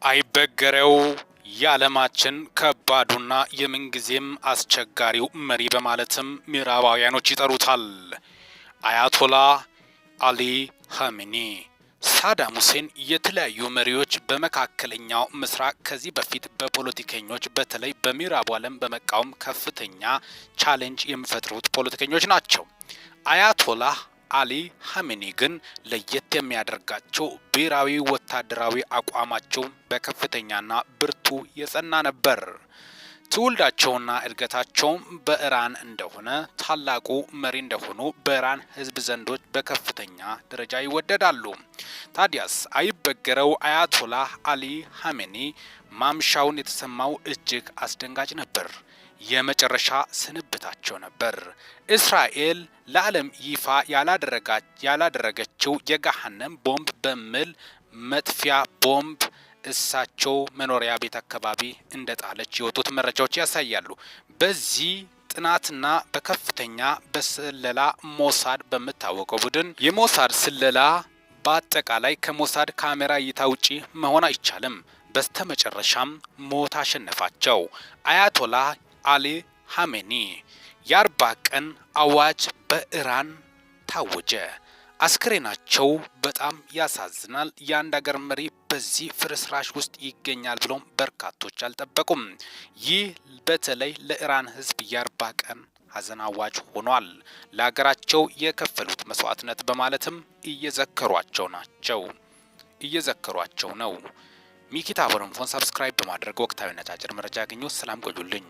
አይበገሬው የዓለማችን ከባዱና የምንጊዜም አስቸጋሪው መሪ በማለትም ምዕራባውያኖች ይጠሩታል። አያቶላህ አሊ ኻሜኒ። ሳዳም ሁሴን የተለያዩ መሪዎች በመካከለኛው ምስራቅ ከዚህ በፊት በፖለቲከኞች በተለይ በምዕራቡ ዓለም በመቃወም ከፍተኛ ቻሌንጅ የሚፈጥሩት ፖለቲከኞች ናቸው። አያቶላህ አሊ ኻሜኒ ግን ለየት የሚያደርጋቸው ብሔራዊ ወታደራዊ አቋማቸው በከፍተኛና ብርቱ የጸና ነበር። ትውልዳቸውና እድገታቸውም በኢራን እንደሆነ ታላቁ መሪ እንደሆኑ በኢራን ሕዝብ ዘንዶች በከፍተኛ ደረጃ ይወደዳሉ። ታዲያስ አይበገረው አያቶላህ አሊ ኻሜኒ ማምሻውን የተሰማው እጅግ አስደንጋጭ ነበር። የመጨረሻ ስንብታቸው ነበር። እስራኤል ለዓለም ይፋ ያላደረገችው የገሃነም ቦምብ በሚል መጥፊያ ቦምብ እሳቸው መኖሪያ ቤት አካባቢ እንደጣለች የወጡት መረጃዎች ያሳያሉ። በዚህ ጥናትና በከፍተኛ በስለላ ሞሳድ በሚታወቀው ቡድን የሞሳድ ስለላ በአጠቃላይ ከሞሳድ ካሜራ እይታ ውጪ መሆን አይቻልም። በስተመጨረሻም ሞት አሸነፋቸው። አያቶላህ አሊ ኻሜኒ የ40 ቀን አዋጅ በኢራን ታወጀ። አስክሬናቸው በጣም ያሳዝናል። የአንድ ሀገር መሪ በዚህ ፍርስራሽ ውስጥ ይገኛል ብሎም በርካቶች አልጠበቁም። ይህ በተለይ ለኢራን ሕዝብ የ40 ቀን ሀዘን አዋጅ ሆኗል። ለሀገራቸው የከፈሉት መስዋዕትነት በማለትም እየዘከሯቸው ነው። ሚኪታ ቦረንፎን ሰብስክራይብ በማድረግ ወቅታዊና አጫጭር መረጃ ያገኙ። ሰላም ቆዩልኝ።